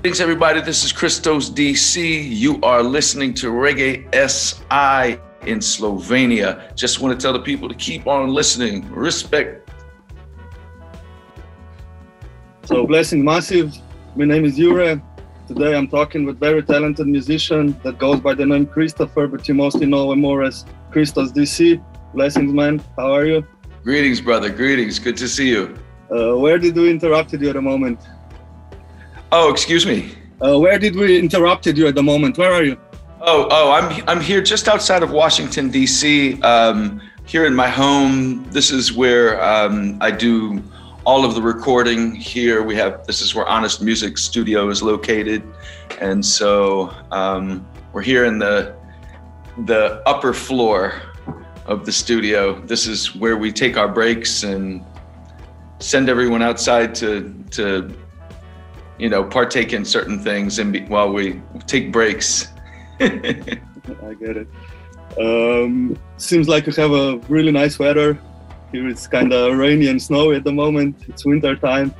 Greetings, everybody. This is Christos DC. You are listening to Reggae.Si in Slovenia. Just want to tell the people to keep on listening. Respect. So, blessing massive. My name is Jure. Today I'm talking with very talented musician that goes by the name Christopher, but you mostly know him more as Christos DC. Blessings, man. How are you? Greetings, brother. Greetings. Good to see you. Where did we interrupt you at the moment? Oh, excuse me. Where did we interrupted you at the moment? Where are you? I'm here just outside of Washington, DC, here in my home. This is where I do all of the recording here. This is where Honest Music Studio is located. And so we're here in the upper floor of the studio. This is where we take our breaks and send everyone outside to partake in certain things while we take breaks. I get it. Seems like you have a really nice weather. Here it's kind of rainy and snowy at the moment. It's winter time.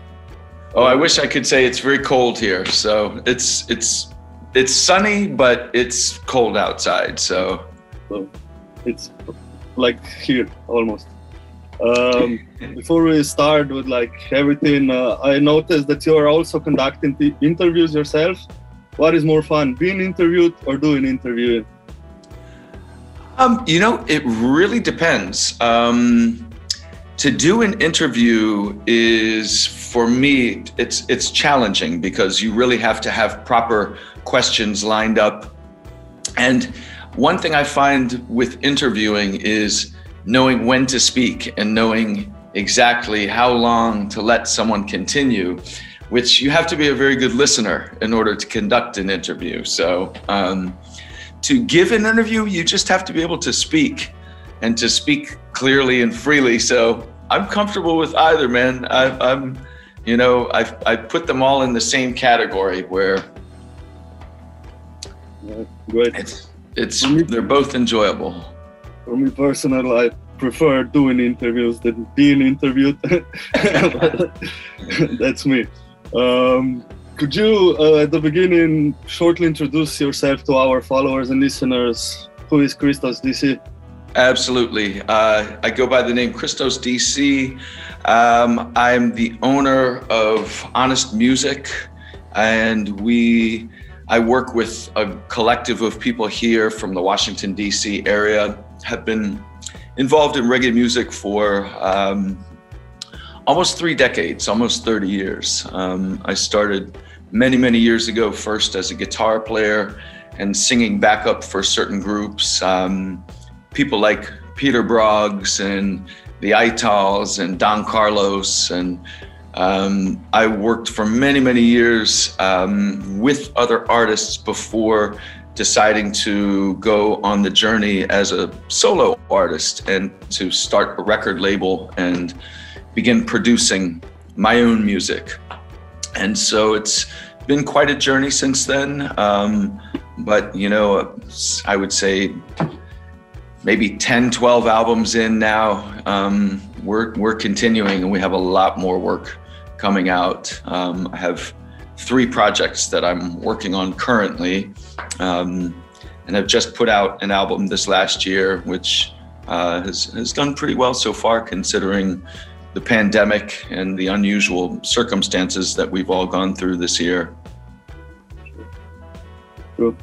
Oh, I wish I could say it's very cold here. So it's sunny, but it's cold outside. So it's like here almost. Before we start with everything, I noticed that you are also conducting the interviews yourself. What is more fun, being interviewed or doing interviewing? It really depends. To do an interview is, for me, it's challenging because you really have to have proper questions lined up. And one thing I find with interviewing is knowing when to speak and knowing exactly how long to let someone continue, which you have to be a very good listener in order to conduct an interview. So to give an interview, you just have to be able to speak and to speak clearly and freely. So I'm comfortable with either, man. I put them all in the same category where they're both enjoyable. For me personally, I prefer doing interviews than being interviewed. That's me. Could you, at the beginning, shortly introduce yourself to our followers and listeners? Who is Christos DC? Absolutely. I go by the name Christos DC. I'm the owner of Honest Music, and I work with a collective of people here from the Washington, D.C. area, have been involved in reggae music for almost 3 decades, almost 30 years. I started many, many years ago, first as a guitar player and singing backup for certain groups. People like Peter Broggs and the Itals and Don Carlos. And I worked for many, many years with other artists before deciding to go on the journey as a solo artist and to start a record label and begin producing my own music. And so it's been quite a journey since then. But I would say maybe 10, 12 albums in now. We're continuing, and we have a lot more work coming out. I have 3 projects that I'm working on currently, and I've just put out an album this last year, which has done pretty well so far, considering the pandemic and the unusual circumstances that we've all gone through this year. True.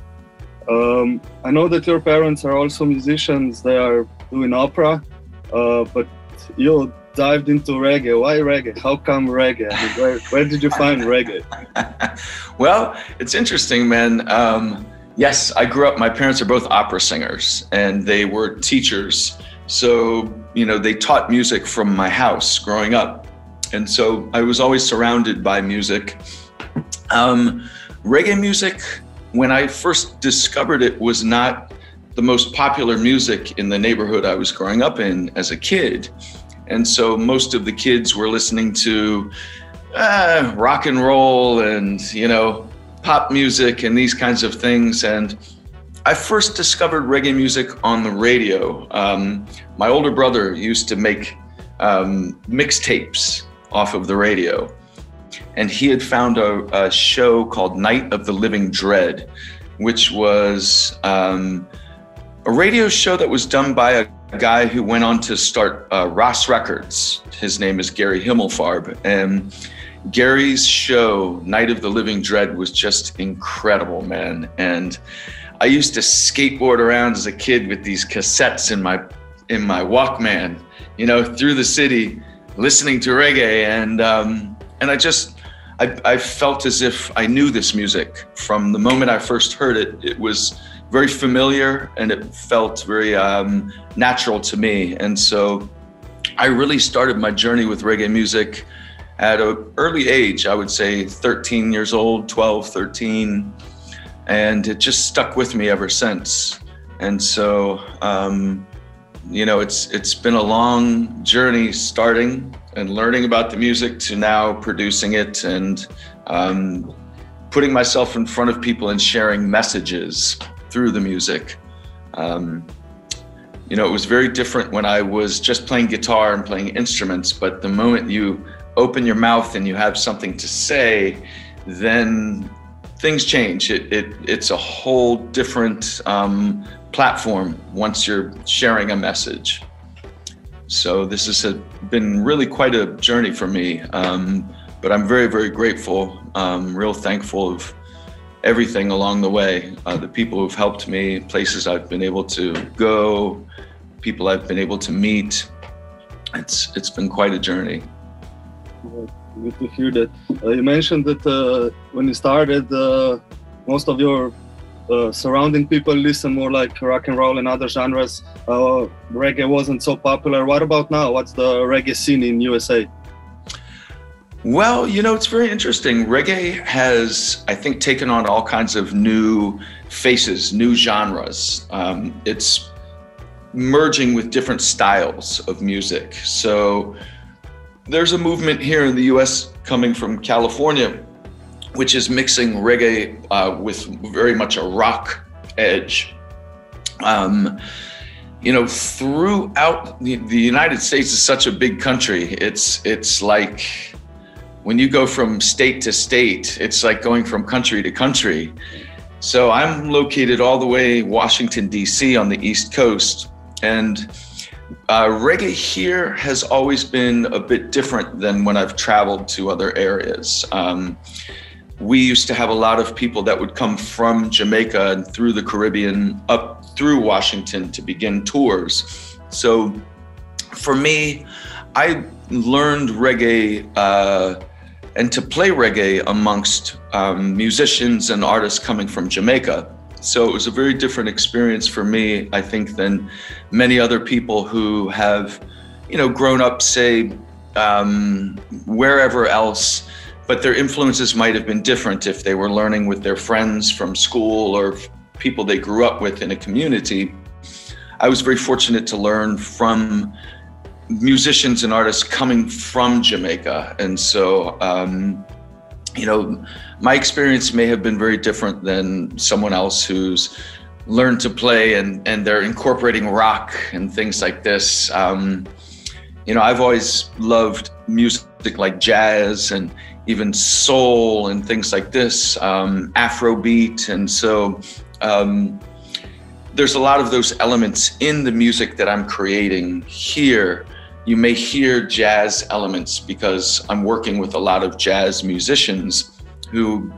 I know that your parents are also musicians. They are doing opera, but you dived into reggae. Why reggae? How come reggae? I mean, where did you find reggae? Well, it's interesting, man. Yes, I grew up, my parents are both opera singers and they were teachers. So, they taught music from my house growing up. And so I was always surrounded by music. Reggae music, when I first discovered it, was not the most popular music in the neighborhood I was growing up in as a kid. And so most of the kids were listening to rock and roll and, pop music and these kinds of things. And I first discovered reggae music on the radio. My older brother used to make mixtapes off of the radio. and he had found a show called Night of the Living Dread, which was a radio show that was done by a guy who went on to start Ross Records. His name is Gary Himmelfarb, and Gary's show, Night of the Living Dread, was just incredible, man. And I used to skateboard around as a kid with these cassettes in my Walkman, you know, through the city, listening to reggae, and I felt as if I knew this music from the moment I first heard it. It was very familiar and it felt very natural to me. And so I really started my journey with reggae music at an early age, I would say 13 years old, 12, 13. And it just stuck with me ever since. And so, you know, it's been a long journey starting and learning about the music to now producing it and putting myself in front of people and sharing messages through the music. You know, it was very different when I was just playing guitar and playing instruments, but the moment you open your mouth and you have something to say, then things change. It's a whole different platform once you're sharing a message. So this has been really quite a journey for me, but I'm very, very grateful, real thankful of everything along the way, the people who've helped me, places I've been able to go, people I've been able to meet. It's been quite a journey. Good to hear that. You mentioned that when you started, most of your surrounding people listen more like rock and roll and other genres. Reggae wasn't so popular. What about now? What's the reggae scene in USA? Well, you know, it's very interesting. Reggae has, I think, taken on all kinds of new faces, new genres. It's merging with different styles of music. So there's a movement here in the US coming from California, which is mixing reggae with very much a rock edge. You know, throughout the United States is such a big country. It's like when you go from state to state, it's like going from country to country. So I'm located all the way Washington, DC on the East Coast. And reggae here has always been a bit different than when I've traveled to other areas. We used to have a lot of people that would come from Jamaica and through the Caribbean up through Washington to begin tours. So for me, I learned reggae and to play reggae amongst musicians and artists coming from Jamaica. So it was a very different experience for me, I think, than many other people who have, you know, grown up, say, wherever else, but their influences might have been different if they were learning with their friends from school or people they grew up with in a community. I was very fortunate to learn from musicians and artists coming from Jamaica. And so, you know, my experience may have been very different than someone else who's learned to play and they're incorporating rock and things like this. You know, I've always loved music like jazz and even soul and things like this, Afrobeat. And so there's a lot of those elements in the music that I'm creating here. You may hear jazz elements because I'm working with a lot of jazz musicians who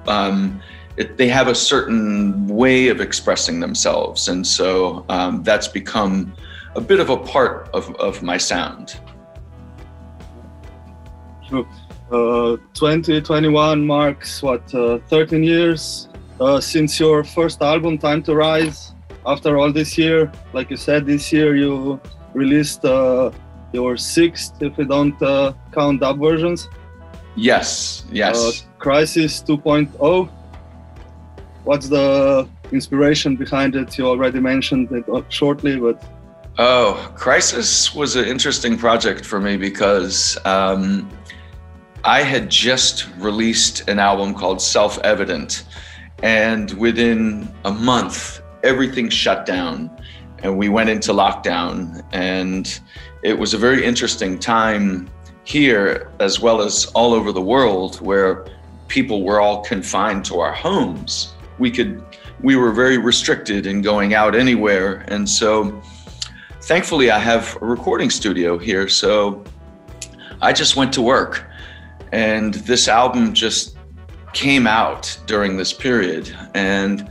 they have a certain way of expressing themselves. And so that's become a bit of a part of my sound. Sure. 2021 marks, what, 13 years since your first album, Time to Rise. After all this year, like you said, this year you released your sixth, if we don't count dub versions. Yes. Chrisis 2.0. What's the inspiration behind it? You already mentioned it shortly, but... Oh, Chrisis was an interesting project for me because I had just released an album called Self-Evident, and within a month, everything shut down and we went into lockdown. And it was a very interesting time here as well as all over the world, where people were all confined to our homes. We were very restricted in going out anywhere. And so thankfully I have a recording studio here. So I just went to work, and this album just came out during this period. And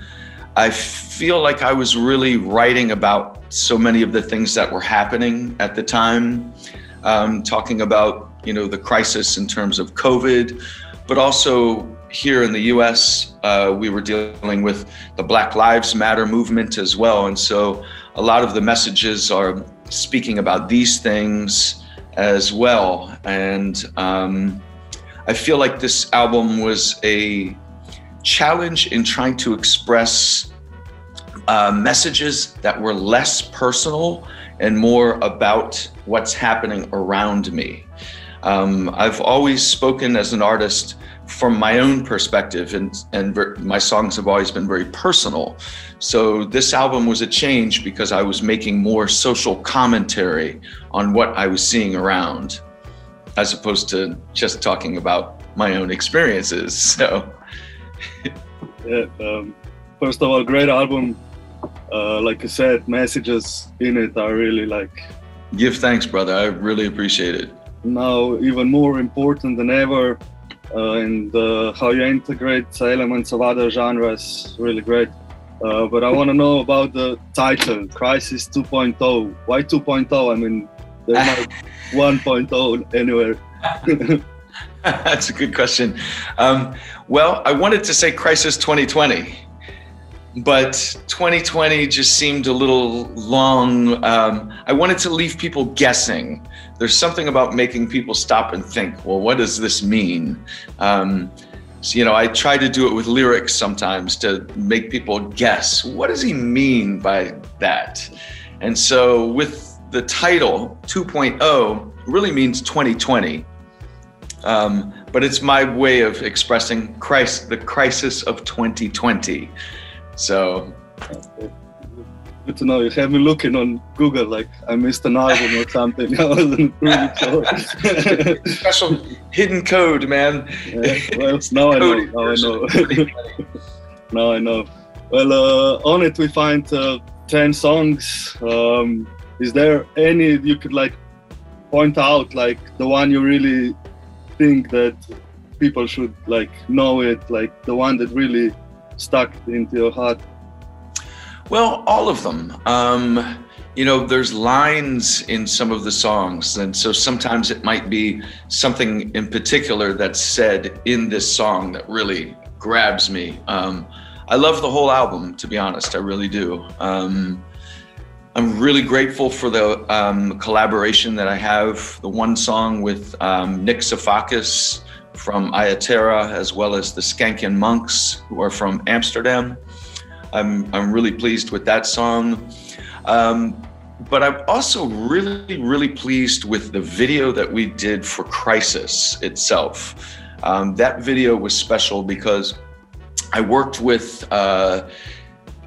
I feel like I was really writing about so many of the things that were happening at the time, talking about, the crisis in terms of COVID, but also here in the US, we were dealing with the Black Lives Matter movement as well. And so a lot of the messages are speaking about these things as well. And I feel like this album was a challenge in trying to express messages that were less personal and more about what's happening around me. I've always spoken as an artist from my own perspective, and my songs have always been very personal. So this album was a change because I was making more social commentary on what I was seeing around, as opposed to just talking about my own experiences. So, yeah, first of all, great album. Like you said, messages in it are really Give thanks, brother. I really appreciate it. Now even more important than ever, and how you integrate elements of other genres, really great. But I want to know about the title, Chrisis 2.0. Why 2.0? I mean, there's not 1.0 anywhere. That's a good question. Well, I wanted to say Crisis 2020, but 2020 just seemed a little long. I wanted to leave people guessing. There's something about making people stop and think, well, what does this mean? So, I try to do it with lyrics sometimes to make people guess, what does he mean by that? And so with the title 2.0 really means 2020. But it's my way of expressing the crisis of 2020. So good to know. You have me looking on Google like I missed an album or something. I wasn't really sure. Special hidden code, man. Yeah, well, now I know. Now I know. Well, on it we find 10 songs. Is there any you could point out, the one you really think that people should know it, the one that really stuck into your heart? Well, all of them. There's lines in some of the songs, and so sometimes it might be something in particular that's said in this song that really grabs me. I love the whole album, to be honest, I really do. I'm really grateful for the collaboration that I have, the one song with Nick Safakis from Ayaterra, as well as the Skankin Monks, who are from Amsterdam. I'm really pleased with that song. But I'm also really, really pleased with the video that we did for Chrisis itself. That video was special because I worked with a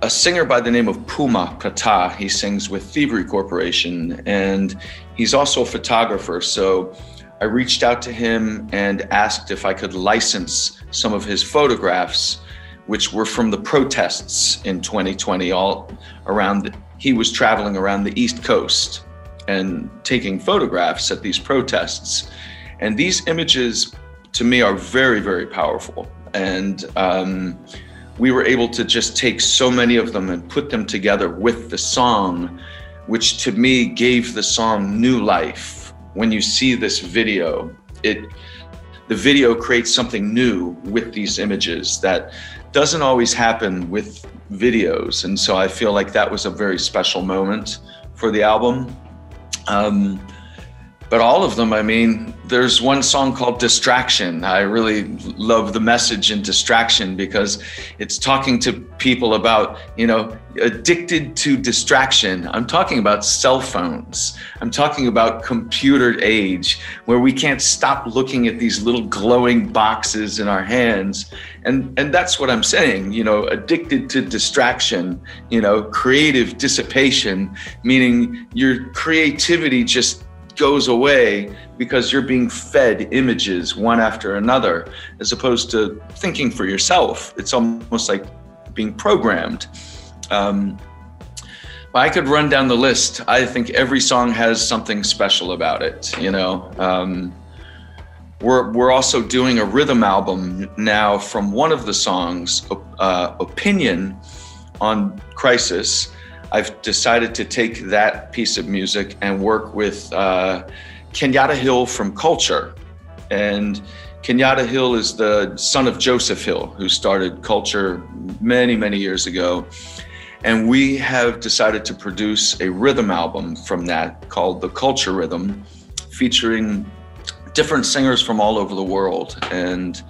singer by the name of Puma Prata. He sings with Thievery Corporation, and he's also a photographer. So I reached out to him and asked if I could license some of his photographs, which were from the protests in 2020 all around. He was traveling around the East Coast and taking photographs at these protests. And these images, to me, are very, very powerful. And we were able to just take so many of them and put them together with the song, which to me gave the song new life. When you see this video, the video creates something new with these images that doesn't always happen with videos. And so I feel like that was a very special moment for the album. But all of them, I mean, there's one song called Distraction. I really love the message in Distraction because it's talking to people about, addicted to distraction. I'm talking about cell phones. I'm talking about computer age, where we can't stop looking at these little glowing boxes in our hands. And that's what I'm saying, addicted to distraction, creative dissipation, meaning your creativity just goes away because you're being fed images one after another, as opposed to thinking for yourself. It's almost like being programmed. I could run down the list. I think every song has something special about it, you know. We're also doing a rhythm album now from one of the songs, Opinion, on Chrisis. I've decided to take that piece of music and work with Kenyatta Hill from Culture. And Kenyatta Hill is the son of Joseph Hill, who started Culture many, many years ago. And we have decided to produce a rhythm album from that called The Culture Rhythm, featuring different singers from all over the world. And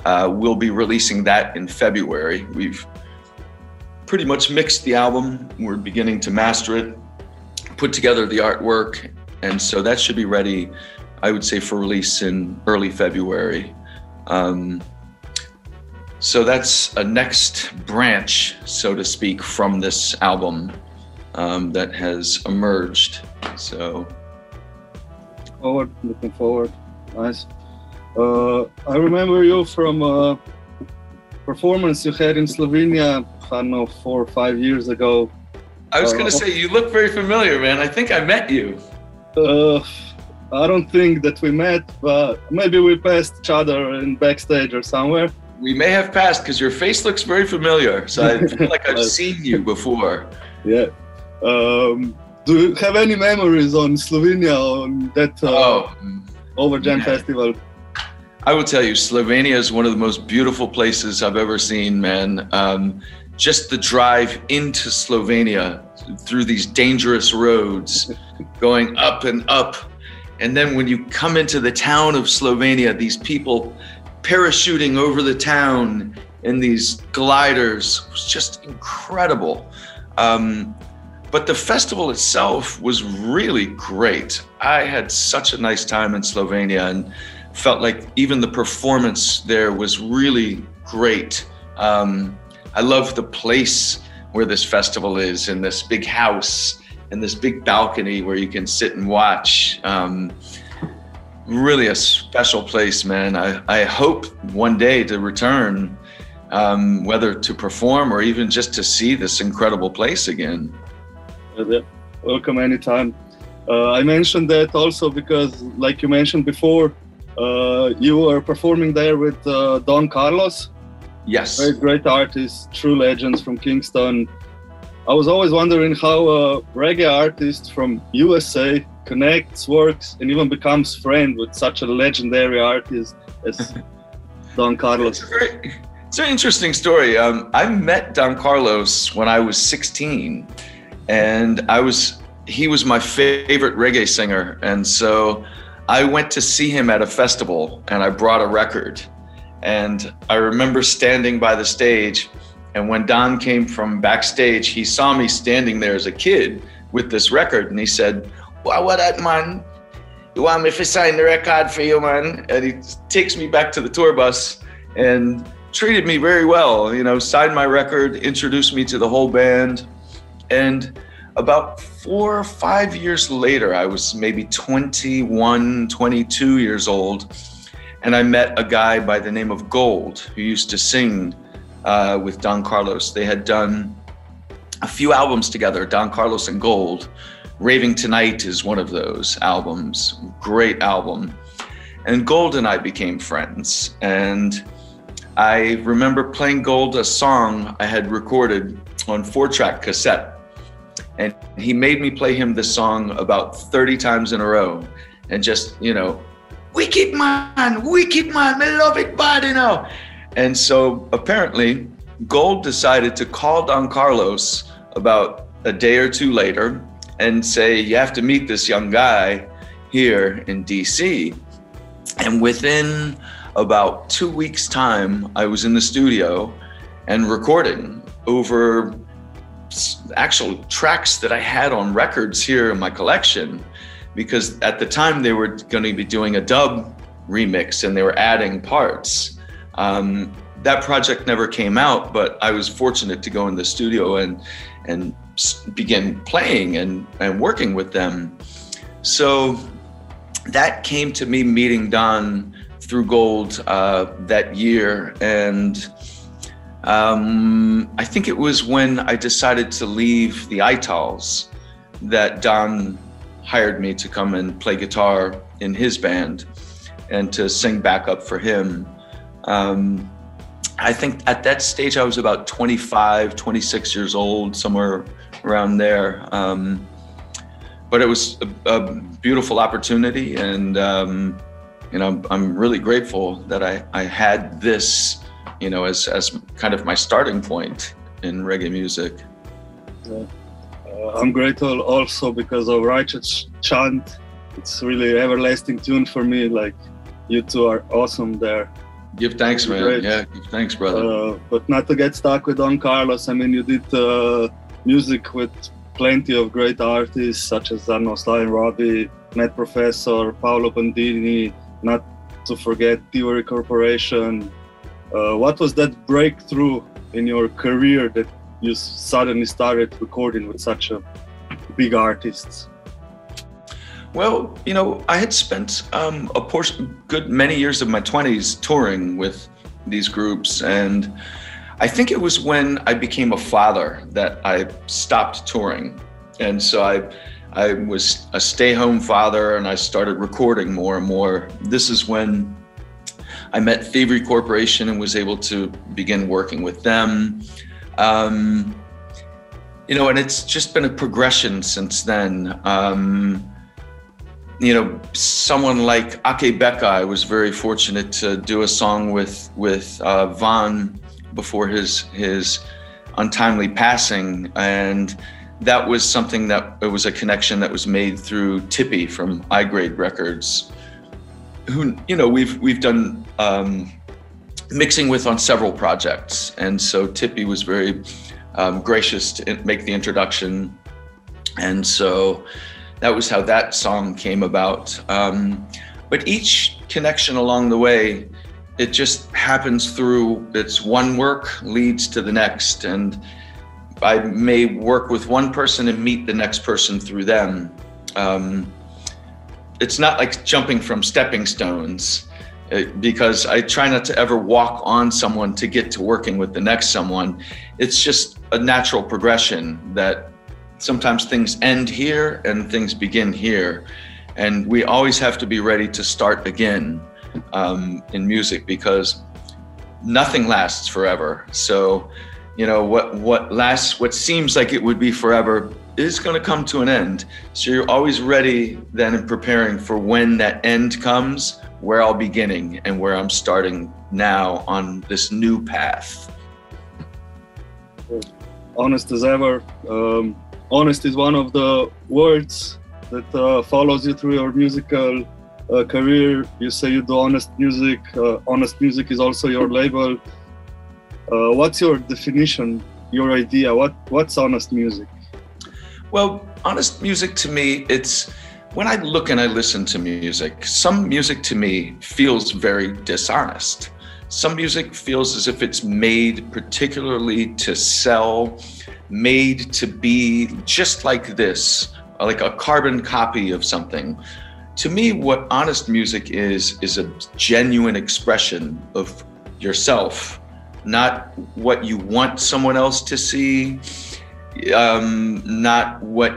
we'll be releasing that in February. We've pretty much mixed the album. We're beginning to master it, put together the artwork. And so that should be ready, I would say, for release in early February. So that's a next branch, so to speak, from this album that has emerged. So, looking forward. Nice. I remember you from a performance you had in Slovenia, I don't know, 4 or 5 years ago. I was gonna say, you look very familiar, man. I think I met you. I don't think that we met, but maybe we passed each other in backstage or somewhere. We may have passed, because your face looks very familiar. So I feel like I've seen you before. Yeah. Do you have any memories on Slovenia, on that Overjam festival? I will tell you, Slovenia is one of the most beautiful places I've ever seen, man. Just the drive into Slovenia through these dangerous roads, going up and up. And then when you come into the town of Slovenia, these people parachuting over the town in these gliders was just incredible. But the festival itself was really great. I had such a nice time in Slovenia and felt like even the performance there was really great. I love the place where this festival is, in this big house and this big balcony where you can sit and watch. Really a special place, man. I hope one day to return, whether to perform or even just to see this incredible place again. Yeah. Welcome anytime. I mentioned that also because, like you mentioned before, you were performing there with Don Carlos. Yes. Great artists, true legends from Kingston. I was always wondering how a reggae artist from USA connects, works, and even becomes friend with such a legendary artist as Don Carlos. It's an interesting story. I met Don Carlos when I was 16, and he was my favorite reggae singer. And so I went to see him at a festival, and I brought a record. And I remember standing by the stage, and when Don came from backstage, he saw me standing there as a kid with this record, and he said, "Wow, what that, man? You want me to sign the record for you, man?" And he takes me back to the tour bus and treated me very well, you know, signed my record, introduced me to the whole band. And about 4 or 5 years later, I was maybe 21, 22 years old, and I met a guy by the name of Gold, who used to sing with Don Carlos. They had done a few albums together, Don Carlos and Gold. Raving Tonight is one of those albums, great album. And Gold and I became friends. And I remember playing Gold a song I had recorded on 4-track cassette. And he made me play him this song about 30 times in a row. And just, you know, wicked man, me love it bad, you know. And so apparently Gold decided to call Don Carlos about a day or two later and say, "You have to meet this young guy here in DC." And within about 2 weeks' time, I was in the studio and recording over actual tracks that I had on records here in my collection, because at the time they were going to be doing a dub remix and they were adding parts. That project never came out, but I was fortunate to go in the studio and begin playing and working with them. So that came to me meeting Don through Gold that year. And I think it was when I decided to leave the Itals that Don hired me to come and play guitar in his band and to sing backup for him. I think at that stage I was about 25, 26 years old, somewhere around there. But it was a beautiful opportunity, and I'm really grateful that I had this, as kind of my starting point in reggae music. Yeah. I'm grateful also because of Righteous Chant. It's really everlasting tune for me. Like, you two are awesome there. Give thanks, man. Great. Yeah, give thanks, brother. But not to get stuck with Don Carlos. I mean, you did music with plenty of great artists such as Sly and Robbie, Matt Professor, Paolo Bandini, not to forget Thievery Corporation. What was that breakthrough in your career that you suddenly started recording with such a big artists? Well, I had spent good many years of my 20s touring with these groups, and I think it was when I became a father that I stopped touring. And so I was a stay-home father, and I started recording more and more. This is when I met Thievery Corporation and was able to begin working with them. And it's just been a progression since then. Someone like Ake Becca, I was very fortunate to do a song with Van before his untimely passing, and that was something that it was a connection that was made through Tippy from I-Grade Records, who we've done mixing with on several projects, and so Tippy was very gracious to make the introduction, and so that was how that song came about. But each connection along the way, it just happens through, it's one work leads to the next, and I may work with one person and meet the next person through them. It's not like jumping from stepping stones, because I try not to ever walk on someone to get to working with the next someone. It's just a natural progression that sometimes things end here and things begin here. And we always have to be ready to start again in music, because nothing lasts forever. So, what seems like it would be forever is going to come to an end. So you're always ready then and preparing for when that end comes, where I'll be beginning and where I'm starting now on this new path. Honest as ever. Honest is one of the words that follows you through your musical career. You say you do honest music. Honest Music is also your label. What's your definition, your idea? What's honest music? Well, honest music to me, it's when I look and I listen to music, some music to me feels very dishonest. Some music feels as if it's made particularly to sell, made to be just like this, like a carbon copy of something. To me, what honest music is a genuine expression of yourself, not what you want someone else to see, not what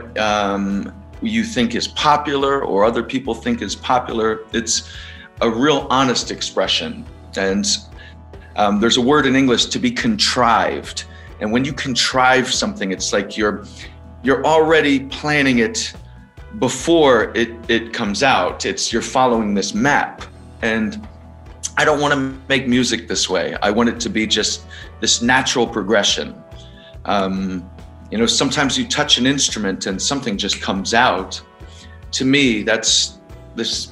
you think is popular or other people think is popular. It's a real honest expression. And there's a word in English, to be contrived. And when you contrive something, it's like you're already planning it before it comes out. You're following this map. And I don't want to make music this way. I want it to be just this natural progression. Sometimes you touch an instrument and something just comes out. To me, that's there's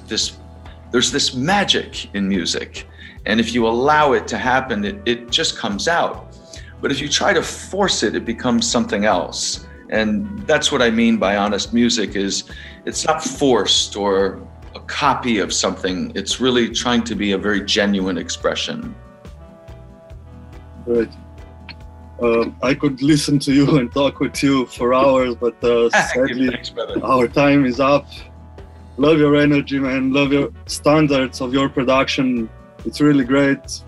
this magic in music. And if you allow it to happen, it just comes out. But if you try to force it, it becomes something else. And that's what I mean by honest music, is it's not forced or a copy of something. It's really trying to be a very genuine expression. Right. I could listen to you and talk with you for hours, but sadly, thanks, brother. Our time is up. love your energy, man. Love your standards of your production. It's really great.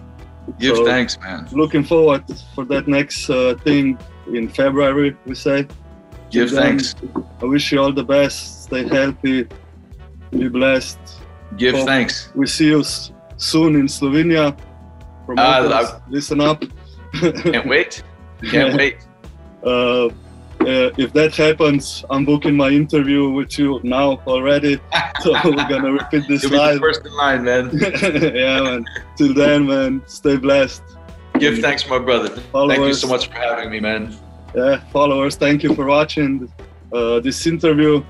Give thanks, man. Looking forward for that next thing in February, we say. Give thanks. I wish you all the best. Stay healthy. Be blessed. Give thanks. We see you soon in Slovenia. Listen up. Can't wait. Can't wait. If that happens, I'm booking my interview with you now already. So we're gonna repeat this live. You'll be the first in line, man. Yeah, man. Till then, man, stay blessed. Give thanks, my brother. Followers. Thank you so much for having me, man. Yeah, followers, thank you for watching this interview.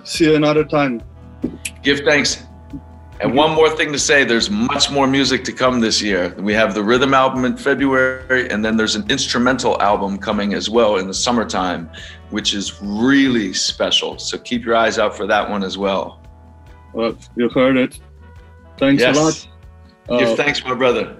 See you another time. Give thanks. And one more thing to say, there's much more music to come this year. We have the rhythm album in February, and then there's an instrumental album coming as well in the summertime, which is really special. So keep your eyes out for that one as well. Well, you heard it. Thanks a lot. Give thanks, my brother.